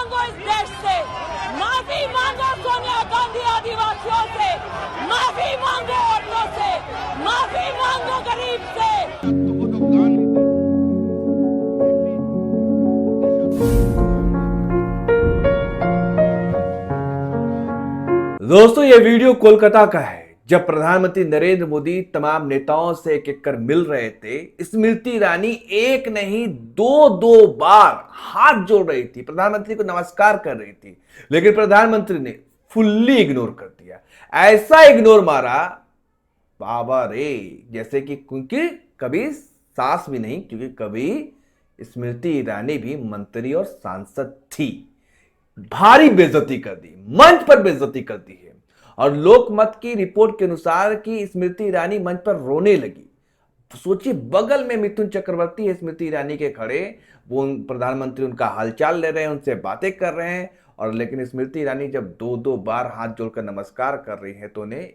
मांगो इस देश से, माफी मांगो सोनिया गांधी आदिवासियों से, माफी मांगो औरतों से, माफी मांगो गरीब से। दोस्तों ये वीडियो कोलकाता का है, जब प्रधानमंत्री नरेंद्र मोदी तमाम नेताओं से एक एक कर मिल रहे थे। स्मृति ईरानी एक नहीं दो बार हाथ जोड़ रही थी, प्रधानमंत्री को नमस्कार कर रही थी, लेकिन प्रधानमंत्री ने फुल्ली इग्नोर कर दिया। ऐसा इग्नोर मारा बाबा रे, जैसे कि क्योंकि कभी सास भी नहीं, क्योंकि कभी स्मृति ईरानी भी मंत्री और सांसद थी। भारी बेइज्जती कर दी, मंच पर बेइज्जती कर दी है। और लोकमत की रिपोर्ट के अनुसार कि स्मृति ईरानी मंच पर रोने लगी। सोचिए, बगल में मिथुन चक्रवर्ती है स्मृति ईरानी के खड़े, वो प्रधानमंत्री उनका हालचाल ले रहे हैं, उनसे बातें कर रहे हैं, और लेकिन स्मृति ईरानी जब दो बार हाथ जोड़कर नमस्कार कर रही है तो उन्हें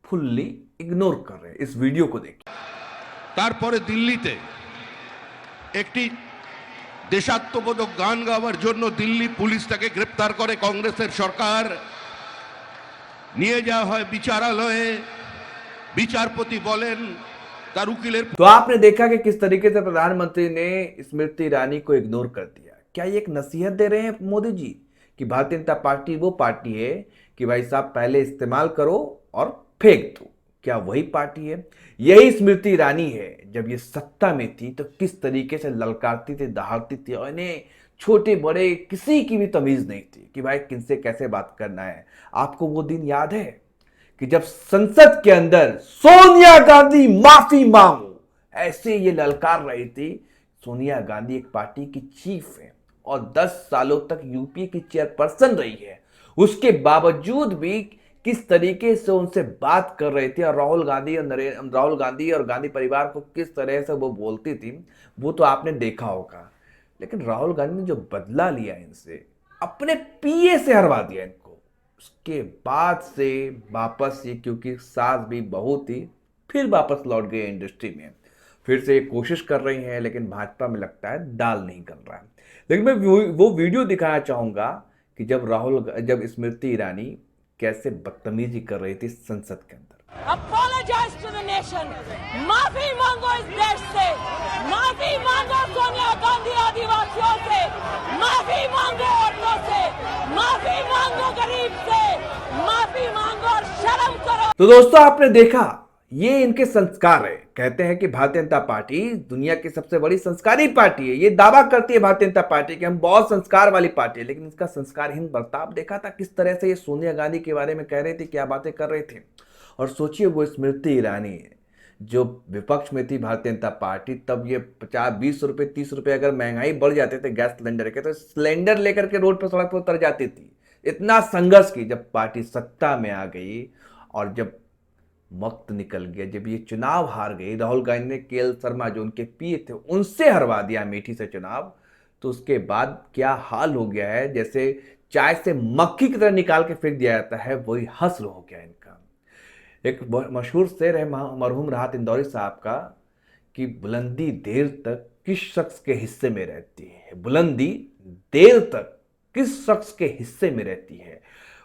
फुल्ली इग्नोर कर रहे हैं। इस वीडियो को देखिए। তারপরে দিল্লিতে একটি দেশাত্মবোধক গান গাওয়ার জন্য দিল্লি পুলিশ তাকে গ্রেফতার করে, কংগ্রেসের সরকার নিয়ে যাওয়া হয় বিচারালয়ে। বিচারপতি বলেন তার উকিলের। तो आपने देखा कि किस तरीके से प्रधानमंत्री ने स्मृति ईरानी को इग्नोर कर दिया। क्या ये एक नसीहत दे रहे हैं मोदी जी कि भारतीय जनता पार्टी वो पार्टी है कि भाई साहब पहले इस्तेमाल करो और फेंक दो? क्या वही पार्टी है? यही स्मृति ईरानी है, जब ये सत्ता में थी तो किस तरीके से ललकारती थी, दहाड़ती थी, और इन्हें छोटे बड़े किसी की भी तमीज नहीं थी कि भाई किनसे कैसे बात करना है। आपको वो दिन याद है कि जब संसद के अंदर सोनिया गांधी माफी मांगो, ऐसे ये ललकार रही थी। सोनिया गांधी एक पार्टी की चीफ है और 10 सालों तक यूपीए की चेयरपर्सन रही है, उसके बावजूद भी किस तरीके से उनसे बात कर रहे थे, और राहुल गांधी और गांधी परिवार को किस तरह से वो बोलती थी, वो तो आपने देखा होगा। लेकिन राहुल गांधी ने जो बदला लिया इनसे, अपने पीए से हरवा दिया इनको, उसके बाद से वापस ये, क्योंकि सास भी बहू थी, फिर वापस लौट गए इंडस्ट्री में, फिर से ये कोशिश कर रही हैं, लेकिन भाजपा में लगता है दाल नहीं गल रहा है। लेकिन मैं वो वीडियो दिखाना चाहूंगा कि जब स्मृति ईरानी कैसे बदतमीजी कर रही थी संसद के अंदर। Apologize to the nation, माफी मांगो इस देश से, माफी मांगो सोनिया गांधी आदिवासियों से, माफी मांगो औरतों से, माफी मांगो गरीब से, माफी मांगो और शर्म करो। तो दोस्तों आपने देखा, ये इनके संस्कार है। कहते हैं कि भारतीय जनता पार्टी दुनिया की सबसे बड़ी संस्कारी पार्टी है। ये दावा करती है भारतीय जनता पार्टी कि हम बहुत संस्कार वाली पार्टी है, लेकिन इसका संस्कारहीन बर्ताव देखा था किस तरह से ये सोनिया गांधी के बारे में कह रहे थे, क्या बातें कर रहे थे। और सोचिए, वो स्मृति ईरानी है जो विपक्ष में थी भारतीय जनता पार्टी, तब ये 50-20 रुपए 30 रुपए अगर महंगाई बढ़ जाते थे गैस सिलेंडर के, तो सिलेंडर लेकर के रोड पर सड़क पर उतर जाती थी। इतना संघर्ष की, जब पार्टी सत्ता में आ गई और जब वक्त निकल गया, जब ये चुनाव हार गई, राहुल गांधी ने केएल शर्मा जो उनके पीए थे उनसे हरवा दिया अमेठी से चुनाव, तो उसके बाद क्या हाल हो गया है, जैसे चाय से मक्खी की तरह निकाल के फेंक दिया जाता है, वही हस्र हो गया इनका। एक मशहूर शेर है मरहूम राहत इंदौरी साहब का कि बुलंदी देर तक किस शख्स के हिस्से में रहती है, बुलंदी देर तक किस शख्स के हिस्से में रहती है,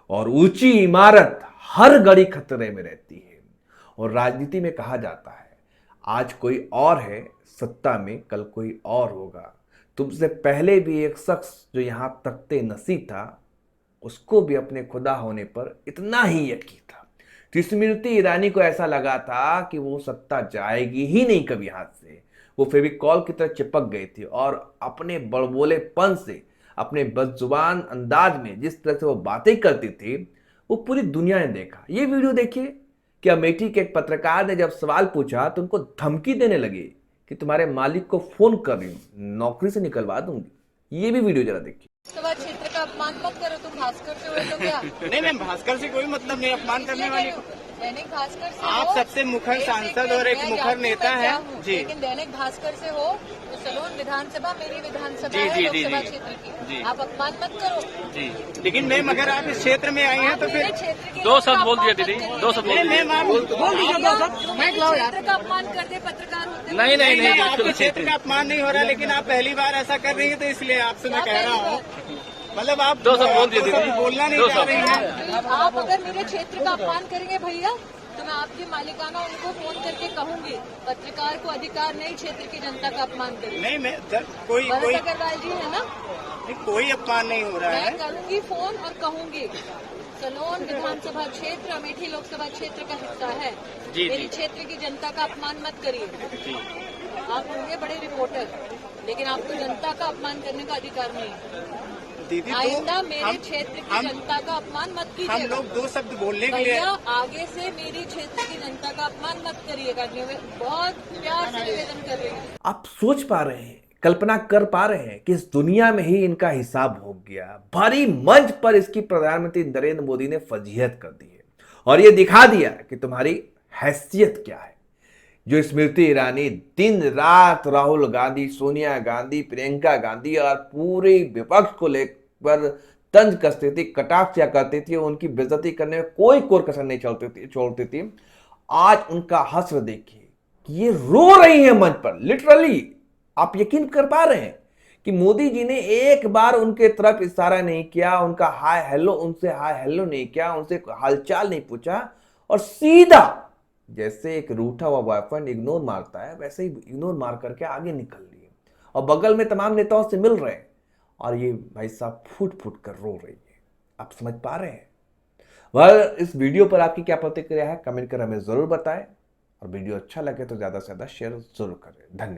और ऊंची इमारत हर घड़ी खतरे में रहती है। और राजनीति में कहा जाता है, आज कोई और है सत्ता में, कल कोई और होगा। तुमसे पहले भी एक शख्स जो यहां तख्ते नसी था, उसको भी अपने खुदा होने पर इतना ही यकीन था। तो स्मृति ईरानी को ऐसा लगा था कि वो सत्ता जाएगी ही नहीं कभी हाथ से। वो फेविकॉल की तरह चिपक गई थी, और अपने बड़बोलेपन से, अपने बदजुबान अंदाज में जिस तरह से वो बातें करती थी, वो पूरी दुनिया ने देखा। ये वीडियो देखिए कि अमेठी के एक पत्रकार ने जब सवाल पूछा तो उनको धमकी देने लगे कि तुम्हारे मालिक को फोन कर रही हूँ, नौकरी से निकलवा दूंगी। ये भी वीडियो जरा देखिए। क्षेत्र का अपमान मत करो, तुम भास्कर से हो तो क्या? नहीं मैम, भास्कर से कोई मतलब नहीं, अपमान करने वाली को। दैनिक भास्कर से आप सबसे मुखर सांसद और एक मुखर नेता है जी, लेकिन दैनिक भास्कर से हो तो सलोन विधानसभा मेरी विधानसभा जी, है, जी, लोकसभा जी, क्षेत्र जी। की। आप अपमान मत करो। जी लेकिन मैम अगर आप इस क्षेत्र में आई हैं तो मेरे फिर क्षेत्र के दो लोगों शब्द का बोल दिए अपमान दीदी, मत करिए। दो शब्द बोल नहीं, दिए। मैम आप बोल दीजिए दो शब्द। मैं क्षेत्र का अपमान कर दे पत्रकार होते नहीं, नहीं, हुए। नहीं, आपके क्षेत्र का अपमान नहीं हो रहा, लेकिन आप पहली बार ऐसा कर रही हैं तो इसलिए आपसे मैं कह रहा हूँ, मतलब आप दो शब्द बोल दिए दीदी। बोलना नहीं दो चाह शब्द। रही हैं। आप अगर मेरे क्षेत्र का अपमान करेंगे भैया तो मैं आपकी मालिकाना उनको फोन करके कहूंगी पत्रकार को अधिकार नहीं क्षेत्र की जनता का अपमान करें। नहीं मैं कोई भरत अग्रवाल जी है ना, कोई अपमान नहीं हो रहा है। मैं करूंगी फोन और कहूंगी सलोन विधानसभा क्षेत्र अमेठी लोकसभा क्षेत्र का हिस्सा है। जी, मेरी जी। क्षेत्र की जनता का अपमान मत करिए। आप होंगे बड़े रिपोर्टर, लेकिन आपको जनता का अपमान करने का अधिकार नहीं है। दीदी आइंदा तो मेरे क्षेत्र की जनता का अपमान मत हम कीजिएगा। लोग दो शब्द बोलने के लिए भैया आगे से मेरी क्षेत्र की जनता का अपमान मत करिएगा। बहुत प्यार से निवेदन कर रही हूँ। आप सोच पा रहे हैं, कल्पना कर पा रहे हैं कि इस दुनिया में ही इनका हिसाब हो गया। भारी मंच पर इसकी प्रधानमंत्री नरेंद्र मोदी ने फजीहत कर दी है और ये दिखा दिया कि तुम्हारी हैसियत क्या है। जो स्मृति ईरानी दिन रात राहुल गांधी, सोनिया गांधी, प्रियंका गांधी और पूरे विपक्ष को लेकर तंज कसती थी, कटाक्ष किया करती थी, उनकी बेइज्जती करने में कोई कोर कसर नहीं छोड़ती थी। आज उनका हश्र देखिए कि ये रो रही है मंच पर। लिटरली आप यकीन कर पा रहे हैं कि मोदी जी ने एक बार उनके तरफ इशारा नहीं किया, उनका उनसे हाय हेलो नहीं किया, उनसे हालचाल नहीं पूछा और सीधा जैसे एक रूठा हुआ बॉयफ्रेंड इग्नोर मारता है वैसे ही इग्नोर मार करके आगे निकल लिए और बगल में तमाम नेताओं से मिल रहे हैं और ये भाई साहब फूट फूट कर रो रही है। आप समझ पा रहे हैं? वह इस वीडियो पर आपकी क्या प्रतिक्रिया है कमेंट कर हमें जरूर बताएं और वीडियो अच्छा लगे तो ज्यादा से ज्यादा शेयर जरूर करें। धन्यवाद।